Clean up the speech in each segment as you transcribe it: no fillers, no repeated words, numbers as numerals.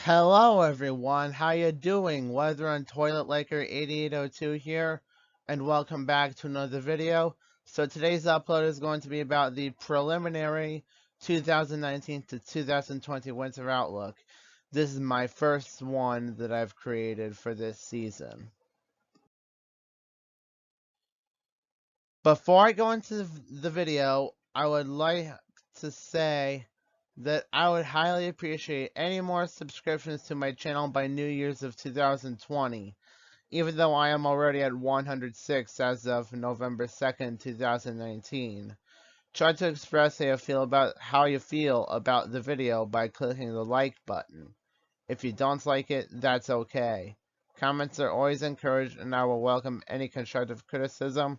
Hello everyone, how you doing? Weather on Toilet Laker 8802 here, and welcome back to another video. So today's upload is going to be about the preliminary 2019 to 2020 winter outlook. This is my first one that I've created for this season. Before I go into the video, I would like to say that I would highly appreciate any more subscriptions to my channel by New Year's of 2020, even though I am already at 106 as of November 2nd, 2019. Try to express how you feel about the video by clicking the like button. If you don't like it, that's okay. Comments are always encouraged and I will welcome any constructive criticism.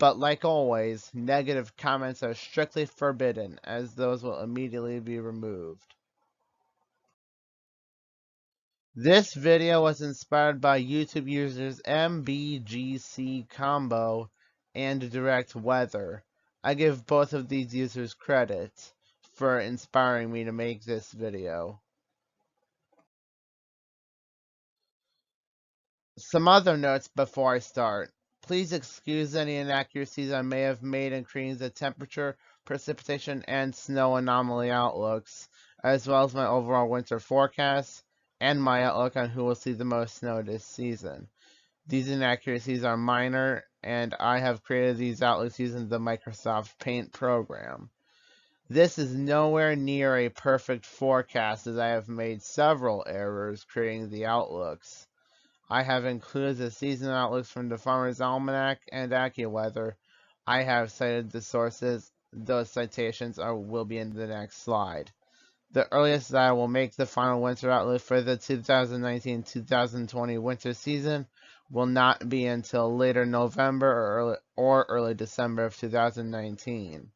But like always, negative comments are strictly forbidden, as those will immediately be removed. This video was inspired by YouTube users MBGC Combo and Direct Weather. I give both of these users credit for inspiring me to make this video. Some other notes before I start. Please excuse any inaccuracies I may have made in creating the temperature, precipitation, and snow anomaly outlooks, as well as my overall winter forecast, and my outlook on who will see the most snow this season. These inaccuracies are minor, and I have created these outlooks using the Microsoft Paint program. This is nowhere near a perfect forecast, as I have made several errors creating the outlooks. I have included the season outlooks from the Farmer's Almanac and AccuWeather. I have cited the sources. Those citations will be in the next slide. The earliest that I will make the final winter outlook for the 2019-2020 winter season will not be until later November or early December of 2019.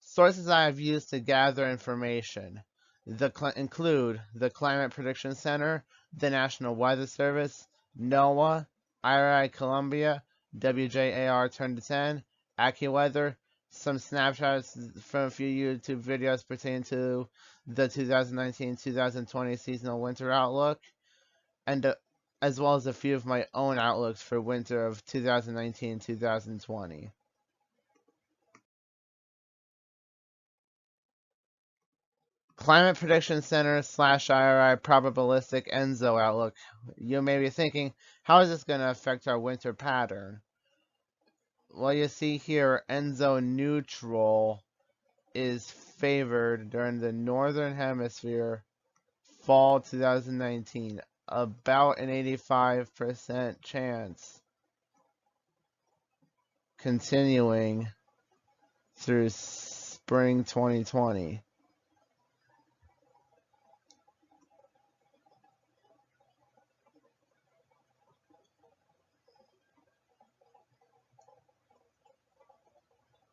Sources I have used to gather information include the Climate Prediction Center, the National Weather Service, NOAA, IRI Columbia, WJAR Turn To, AccuWeather, some snapshots from a few YouTube videos pertaining to the 2019-2020 seasonal winter outlook, and as well as a few of my own outlooks for winter of 2019-2020. Climate Prediction Center / IRI Probabilistic ENSO Outlook. You may be thinking, how is this going to affect our winter pattern? Well, you see here, ENSO-neutral is favored during the Northern Hemisphere fall 2019. About an 85% chance. Continuing through spring 2020.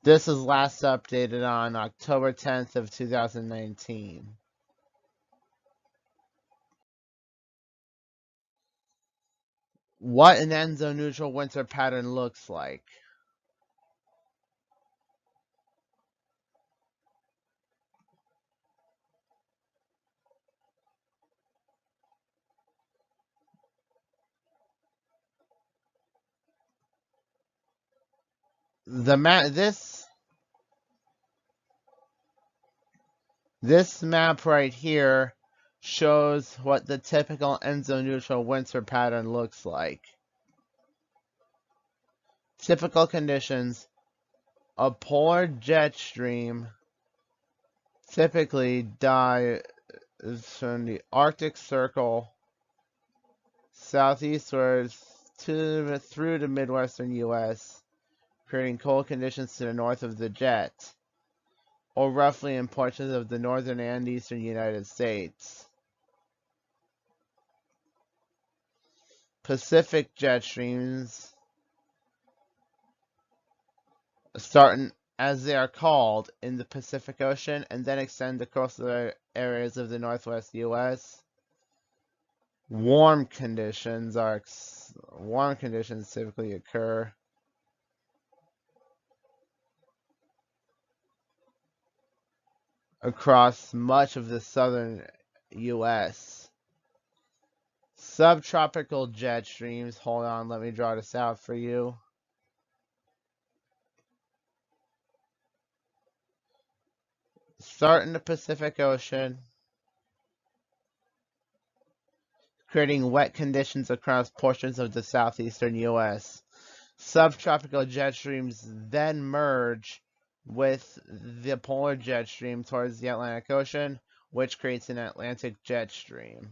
This was last updated on October 10th of 2019. What an ENSO-neutral winter pattern looks like. This map right here shows what the typical ENSO-neutral winter pattern looks like. Typical conditions: a polar jet stream typically dies from the Arctic Circle southeastwards through the Midwestern U.S., creating cold conditions to the north of the jet, or roughly in portions of the northern and eastern United States. Pacific jet streams, starting as they are called in the Pacific Ocean and then extend across the areas of the northwest U.S. Warm conditions typically occur across much of the southern U.S. Subtropical jet streams, hold on, let me draw this out for you. Start in the Pacific Ocean, creating wet conditions across portions of the southeastern U.S. Subtropical jet streams then merge with the polar jet stream towards the Atlantic Ocean, which creates an Atlantic jet stream.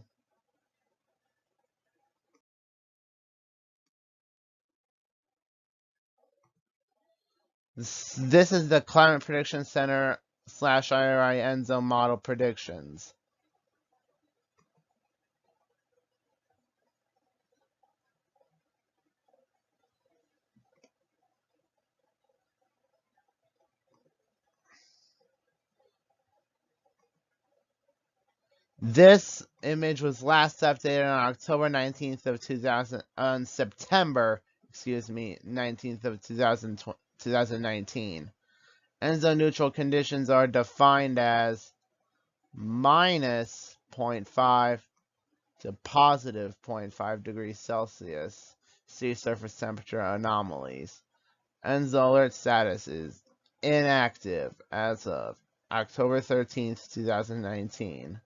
This is the Climate Prediction Center / IRI ENSO model predictions. This image was last updated on October 19th of 2000, on September, 19th of 2019. ENSO-neutral conditions are defined as minus 0.5 to positive 0.5 degrees Celsius sea surface temperature anomalies. ENSO alert status is inactive as of October 13th, 2019.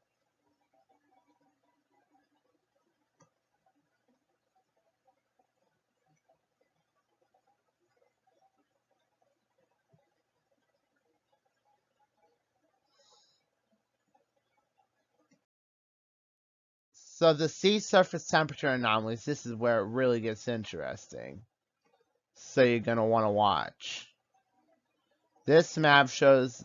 So the sea surface temperature anomalies, this is where it really gets interesting. So you're going to want to watch. This map shows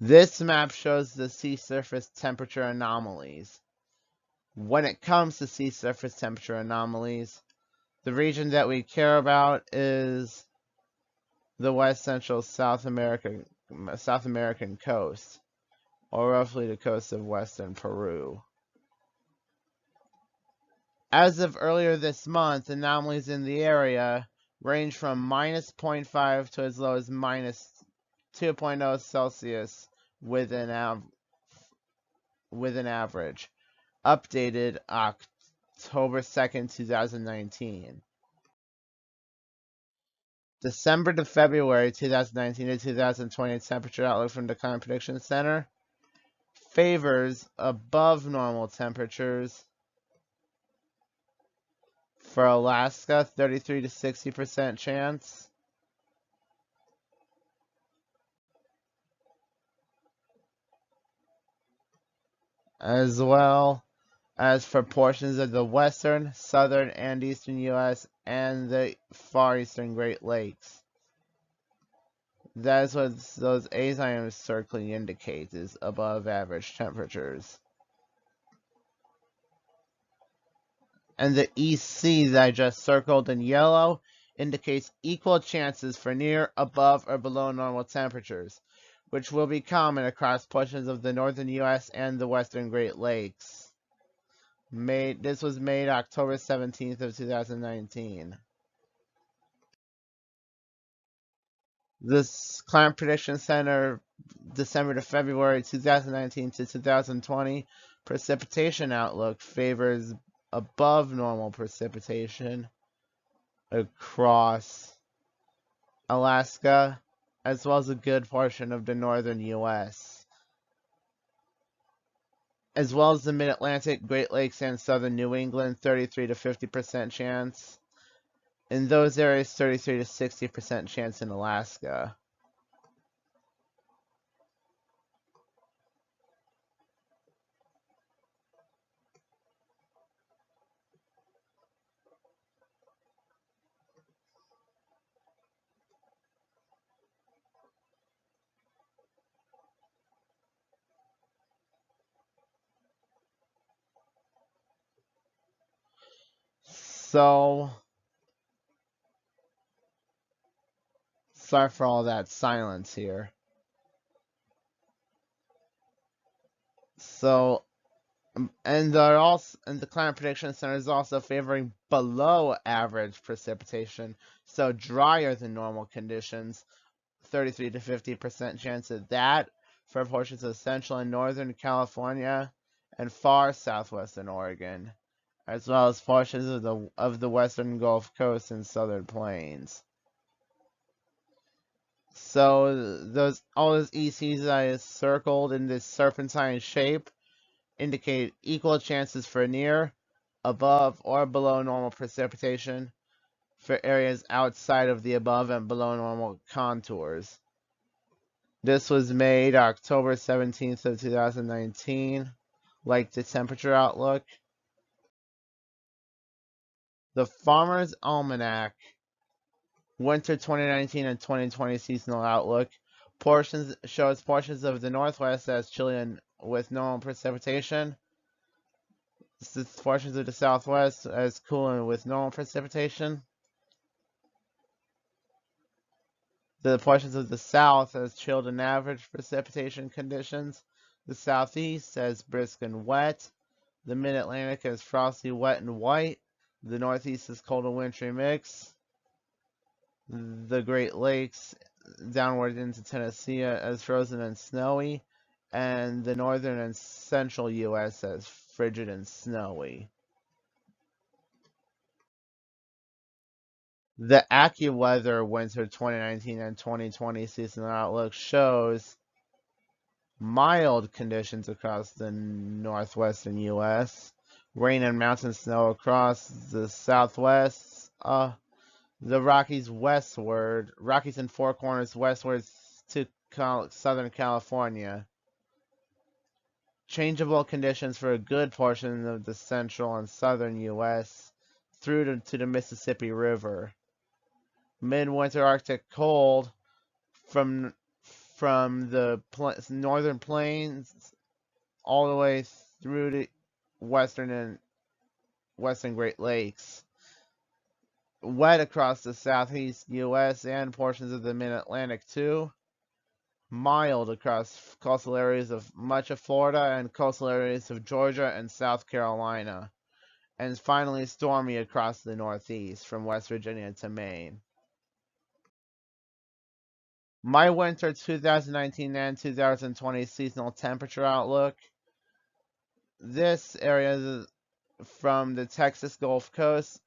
the sea surface temperature anomalies. When it comes to sea surface temperature anomalies, the region that we care about is the West Central South American coast, or roughly the coast of western Peru. As of earlier this month, anomalies in the area range from minus 0.5 to as low as minus 2.0 Celsius with an average. Updated October 2nd, 2019. December to February 2019 to 2020 temperature outlook from the Climate Prediction Center favors above normal temperatures for Alaska, 33 to 60% chance. As well as for portions of the western, southern, and eastern U.S. and the far eastern Great Lakes. That is what those azimuths circling indicate, is above average temperatures. And the East Sea that I just circled in yellow indicates equal chances for near, above, or below normal temperatures, which will be common across portions of the northern U.S. and the western Great Lakes. This was made October 17th of 2019. This Climate Prediction Center, December to February 2019 to 2020, precipitation outlook favors above normal precipitation across Alaska, as well as a good portion of the northern U.S., as well as the Mid-Atlantic, Great Lakes, and southern New England, 33 to 50% chance. In those areas, 33 to 60% chance in Alaska. So, sorry for all that silence here. So, And the Climate Prediction Center is also favoring below average precipitation, so drier than normal conditions, 33 to 50% chance of that for portions of central and northern California and far southwestern Oregon, as well as portions of the western Gulf Coast and southern plains. So all those ECs that I circled in this serpentine shape indicate equal chances for near, above, or below normal precipitation for areas outside of the above and below normal contours. This was made October 17th of 2019, like the temperature outlook. The Farmer's Almanac Winter 2019 and 2020 seasonal outlook shows portions of the Northwest as chilly and with normal precipitation. Portions of the Southwest as cool and with normal precipitation. The portions of the South as chilled and average precipitation conditions. The Southeast as brisk and wet. The Mid-Atlantic as frosty, wet, and white. The Northeast as cold and wintry mix. The Great Lakes downward into Tennessee as frozen and snowy. And the northern and central U.S. as frigid and snowy. The AccuWeather Winter 2019 and 2020 seasonal outlook shows mild conditions across the northwestern U.S., rain and mountain snow across the southwest, the Rockies westward, Rockies and Four Corners westward to Southern California. Changeable conditions for a good portion of the central and southern U.S. through to the Mississippi River. Midwinter Arctic cold from the northern plains all the way through to western and western Great Lakes. Wet across the southeast U.S. and portions of the Mid-Atlantic too. Mild across coastal areas of much of Florida and coastal areas of Georgia and South Carolina. And finally stormy across the Northeast from West Virginia to Maine. My winter 2019 and 2020 seasonal temperature outlook. This area is from the Texas Gulf Coast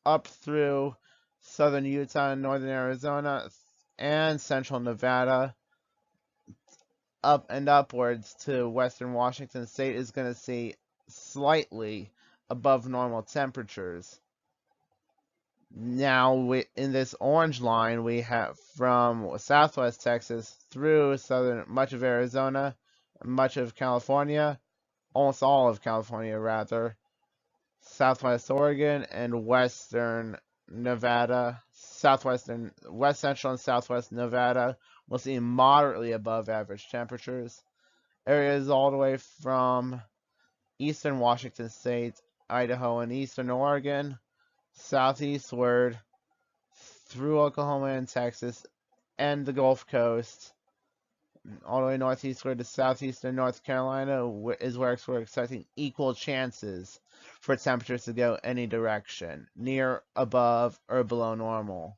up through southern Utah and northern Arizona and central Nevada, up and upwards to western Washington State is going to see slightly above normal temperatures. Now, in this orange line, we have from southwest Texas through much of Arizona, much of California, almost all of California rather, southwest Oregon, and western Nevada, west central and southwest Nevada will see moderately above average temperatures. Areas all the way from eastern Washington State, Idaho, and eastern Oregon, southeastward through Oklahoma and Texas and the Gulf Coast, all the way northeastward to southeastern North Carolina is where we're expecting equal chances for temperatures to go any direction, near, above, or below normal.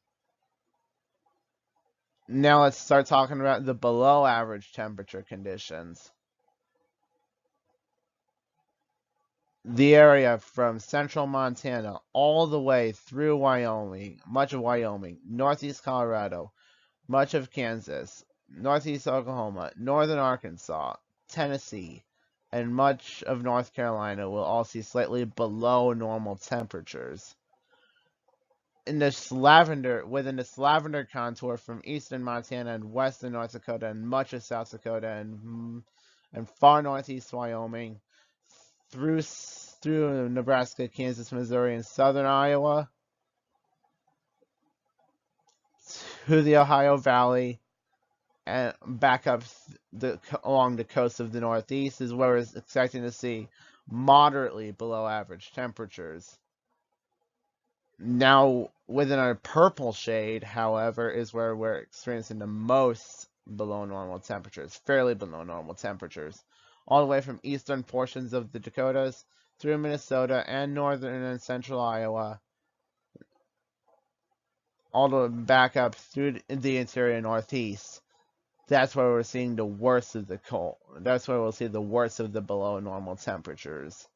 Now let's start talking about the below average temperature conditions. The area from central Montana all the way through Wyoming, much of Wyoming, northeast Colorado, much of Kansas, northeast Oklahoma, northern Arkansas, Tennessee, and much of North Carolina will all see slightly below normal temperatures. Within this lavender contour from eastern Montana and western North Dakota and much of South Dakota and far northeast Wyoming, through Nebraska, Kansas, Missouri, and southern Iowa, to the Ohio Valley, and back up along the coast of the Northeast is where we're expecting to see moderately below average temperatures. Now, within our purple shade, however, is where we're experiencing the most below normal temperatures, fairly below normal temperatures. all the way from eastern portions of the Dakotas through Minnesota and northern and central Iowa, all the way back up through the interior northeast. That's where we're seeing the worst of the cold. That's where we'll see the worst of the below normal temperatures.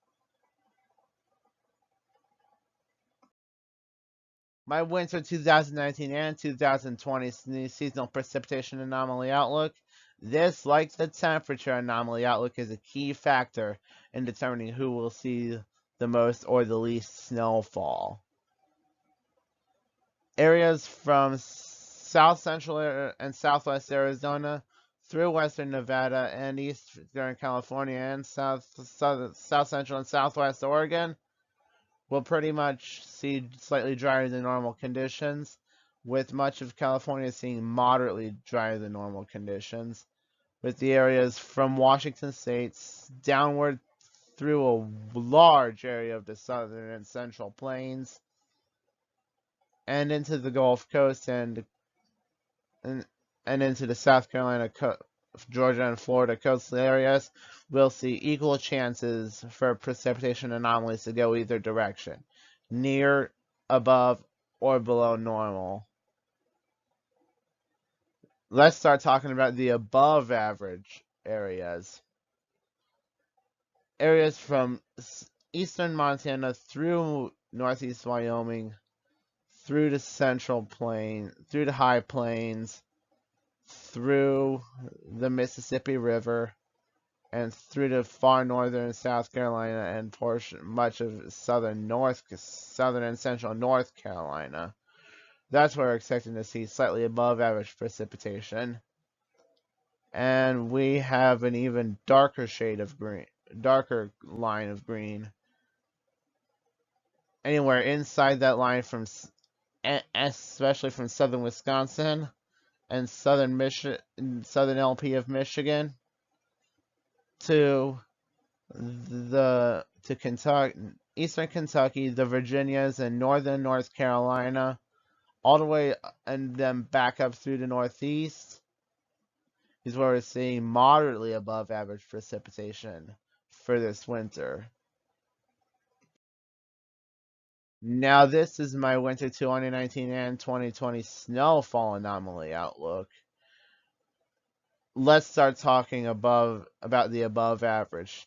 My winter 2019 and 2020 seasonal precipitation anomaly outlook. This, like the temperature anomaly outlook, is a key factor in determining who will see the most or the least snowfall. Areas from south central and southwest Arizona through western Nevada and eastern California and south central and southwest Oregon will pretty much see slightly drier than normal conditions, with much of California seeing moderately drier than normal conditions, with the areas from Washington State downward through a large area of the southern and central plains and into the Gulf Coast and into the South Carolina, Georgia, and Florida coastal areas, we'll see equal chances for precipitation anomalies to go either direction, near, above, or below normal. Let's start talking about the above average areas. Areas from eastern Montana through northeast Wyoming, through the central plain, through the high plains, through the Mississippi River, and through the far northern South Carolina and much of southern and central North Carolina. That's where we're expecting to see slightly above average precipitation. And we have an even darker shade of green, darker line of green. Anywhere inside that line, from especially from southern Wisconsin and southern LP of Michigan to Kentucky, eastern Kentucky, the Virginias, and northern North Carolina, all the way and then back up through the northeast is where we're seeing moderately above average precipitation for this winter. Now this is my winter 2019 and 2020 snowfall anomaly outlook. Let's start talking about the above average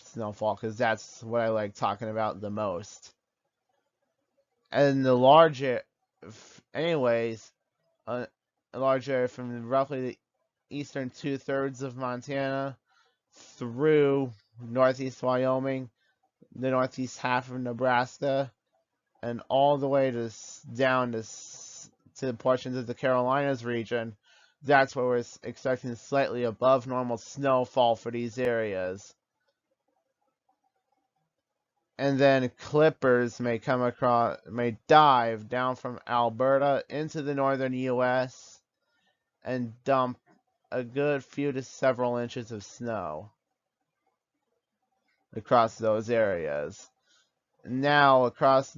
snowfall, because that's what I like talking about the most. And the large anyways, a large area from roughly the eastern 2/3 of Montana through northeast Wyoming, the northeast half of Nebraska, and all the way down to portions of the Carolinas region. That's where we're expecting slightly above normal snowfall for these areas. And then clippers may dive down from Alberta into the northern U.S. and dump a good few to several inches of snow across those areas. Now, across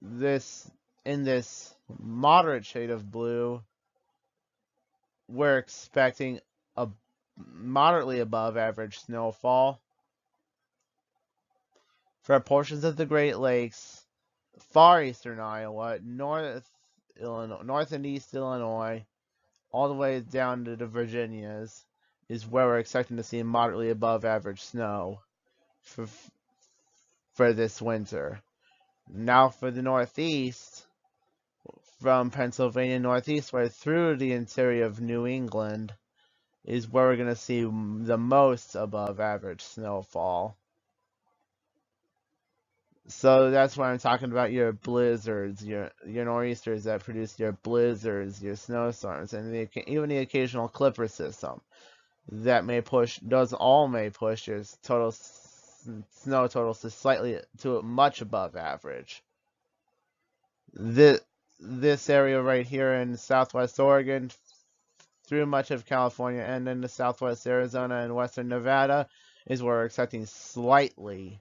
in this moderate shade of blue, we're expecting a moderately above average snowfall for portions of the Great Lakes, far eastern Iowa, north and east Illinois, all the way down to the Virginias, is where we're expecting to see moderately above average snow for this winter. Now for the northeast, from Pennsylvania northeastward through the interior of New England, is where we're going to see the most above average snowfall. So that's why I'm talking about your blizzards, your nor'easters that produce your blizzards, your snowstorms, and even the occasional clipper system that may push. Those all may push your total snow totals to much above average. This area right here in southwest Oregon, through much of California, and into southwest Arizona and western Nevada, is where we're expecting slightly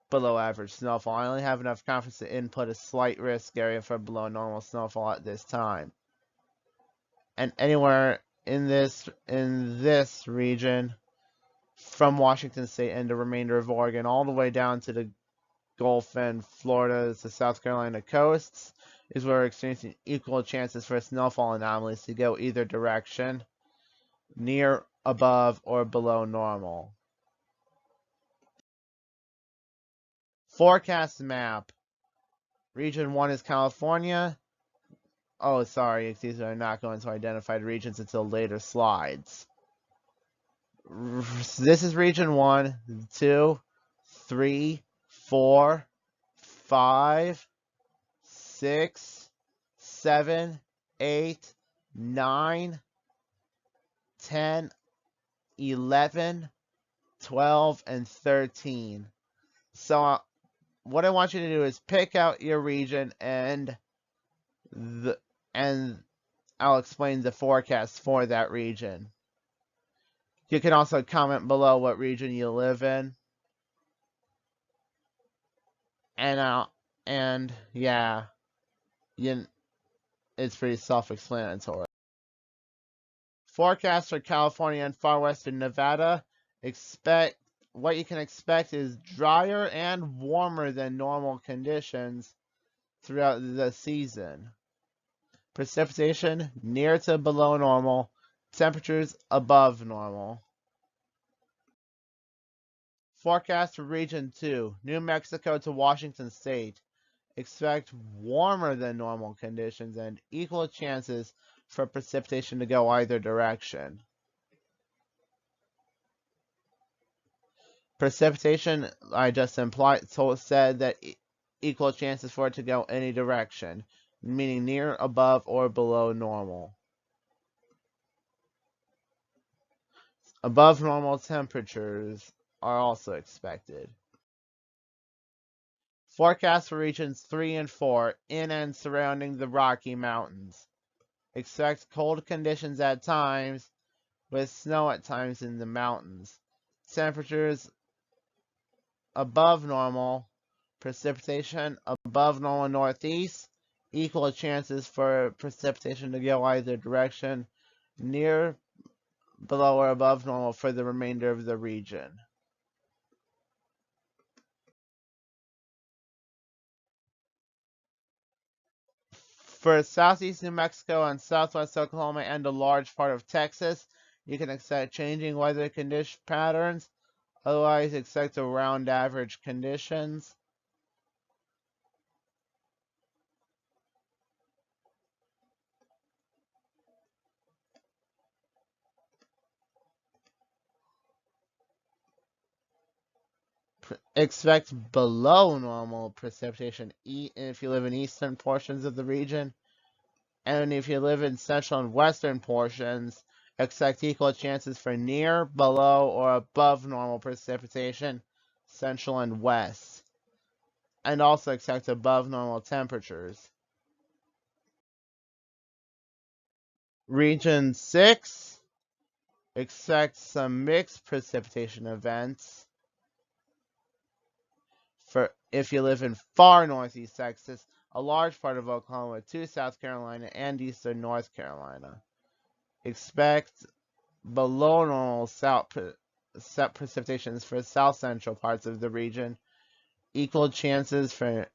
below average snowfall. I only have enough confidence to input a slight risk area for below normal snowfall at this time. And anywhere in this region, from Washington State and the remainder of Oregon, all the way down to the Gulf and Florida to South Carolina coasts, is where we're experiencing equal chances for snowfall anomalies to go either direction, near, above, or below normal. Forecast map. Region 1 is California. Oh, sorry, excuse me, I'm not going to identified regions until later slides. This is region 1, 2, 3, 4, 5, 6, 7, 8, 9, 10, 11, 12, and 13. So what I want you to do is pick out your region and I'll explain the forecast for that region. You can also comment below what region you live in. And yeah, it's pretty self-explanatory. Forecast for California and far western Nevada. What you can expect is drier and warmer than normal conditions throughout the season. Precipitation near to below normal. Temperatures above normal. Forecast for Region 2, New Mexico to Washington State. Expect warmer than normal conditions and equal chances for precipitation to go either direction. Precipitation, I just said that equal chances for it to go any direction, meaning near, above, or below normal. Above normal temperatures are also expected. Forecast for regions 3 and 4 in and surrounding the Rocky Mountains. Expect cold conditions at times, with snow at times in the mountains. Temperatures above normal. Precipitation above normal northeast. Equal chances for precipitation to go either direction, near, below, or above normal for the remainder of the region. For southeast New Mexico and southwest Oklahoma and a large part of Texas, you can expect changing weather condition patterns. Otherwise, expect around average conditions. Expect below normal precipitation if you live in eastern portions of the region. And if you live in central and western portions, expect equal chances for near, below, or above normal precipitation, central and west. And also expect above normal temperatures. Region 6, expect some mixed precipitation events. For if you live in far northeast Texas, a large part of Oklahoma to South Carolina and eastern North Carolina. Expect below normal precipitations for south central parts of the region. Equal chances for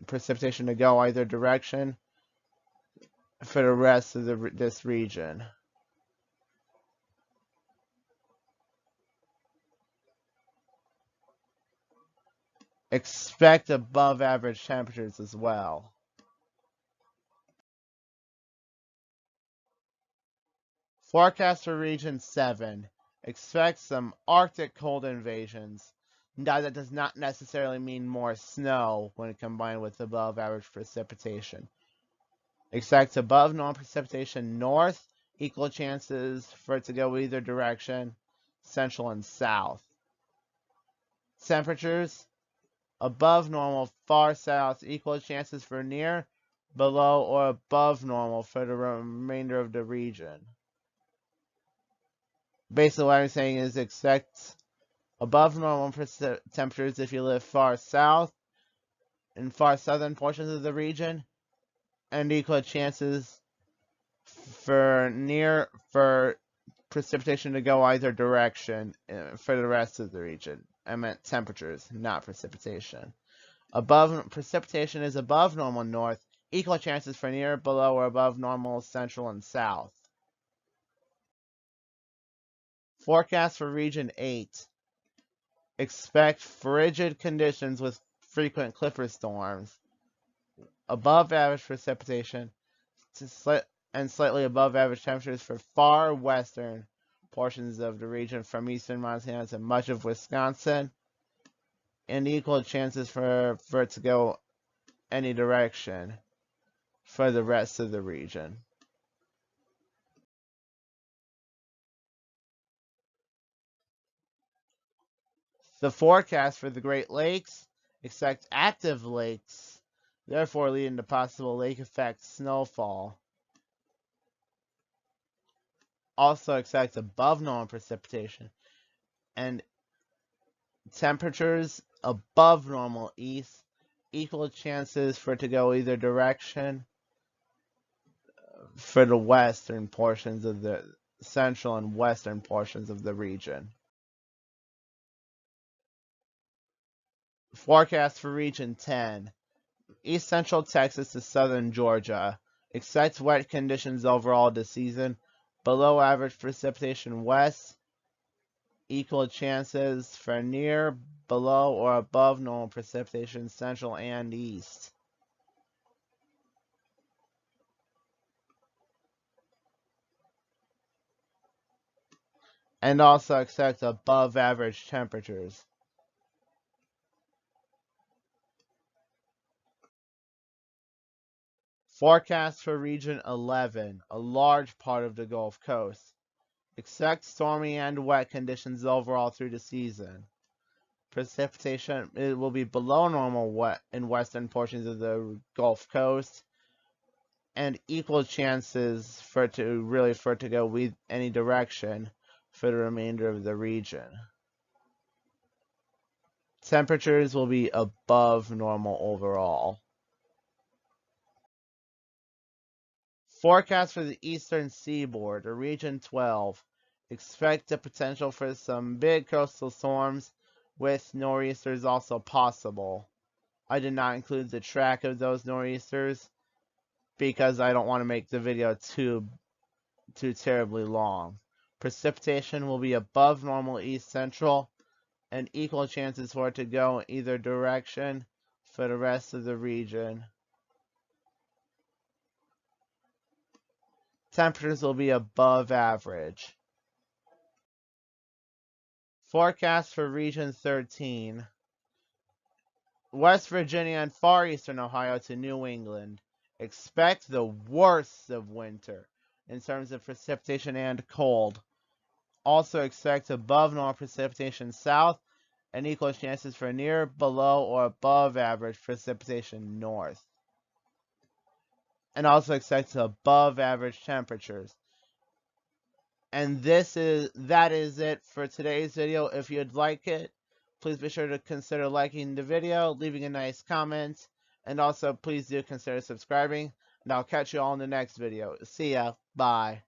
precipitation to go either direction for the rest of this region. Expect above average temperatures as well. Forecast for Region 7. Expect some Arctic cold invasions. Now, that does not necessarily mean more snow when combined with above average precipitation. Expect above normal precipitation north, equal chances for it to go either direction, central and south. Temperatures above normal far south, equal chances for near, below, or above normal for the remainder of the region. Basically, what I'm saying is expect above normal temperatures if you live far south in far southern portions of the region, and equal chances for precipitation to go either direction for the rest of the region. I meant temperatures, not precipitation. Precipitation is above normal north, equal chances for near, below, or above normal central and south. Forecast for region 8. Expect frigid conditions with frequent Clipper storms. Above average precipitation and slightly above average temperatures for far western portions of the region from eastern Montana to much of Wisconsin, and equal chances for it to go any direction for the rest of the region. The forecast for the Great Lakes expect active lakes, therefore leading to possible lake effect snowfall. Also expect above normal precipitation and temperatures above normal east, equal chances for it to go either direction for the western portions of the central and western portions of the region. Forecast for region 10. East central Texas to southern Georgia. Expect wet conditions overall this season. Below average precipitation west. Equal chances for near, below, or above normal precipitation central and east. And also expect above average temperatures. Forecast for region 11, a large part of the Gulf Coast. Expect stormy and wet conditions overall through the season. Precipitation will be below normal wet in western portions of the Gulf Coast, and equal chances for it to go any direction for the remainder of the region. Temperatures will be above normal overall. Forecast for the eastern seaboard, or region 12. Expect the potential for some big coastal storms, with nor'easters also possible. I did not include the track of those nor'easters because I don't want to make the video too terribly long. Precipitation will be above normal east central, and equal chances for it to go either direction for the rest of the region. Temperatures will be above average. Forecast for region 13. West Virginia and far eastern Ohio to New England. Expect the worst of winter in terms of precipitation and cold. Also expect above normal precipitation south and equal chances for near, below, or above average precipitation north. And also expect above average temperatures. And that is it for today's video. If you'd like it, please be sure to consider liking the video, leaving a nice comment, and also please do consider subscribing. And I'll catch you all in the next video. See ya. Bye.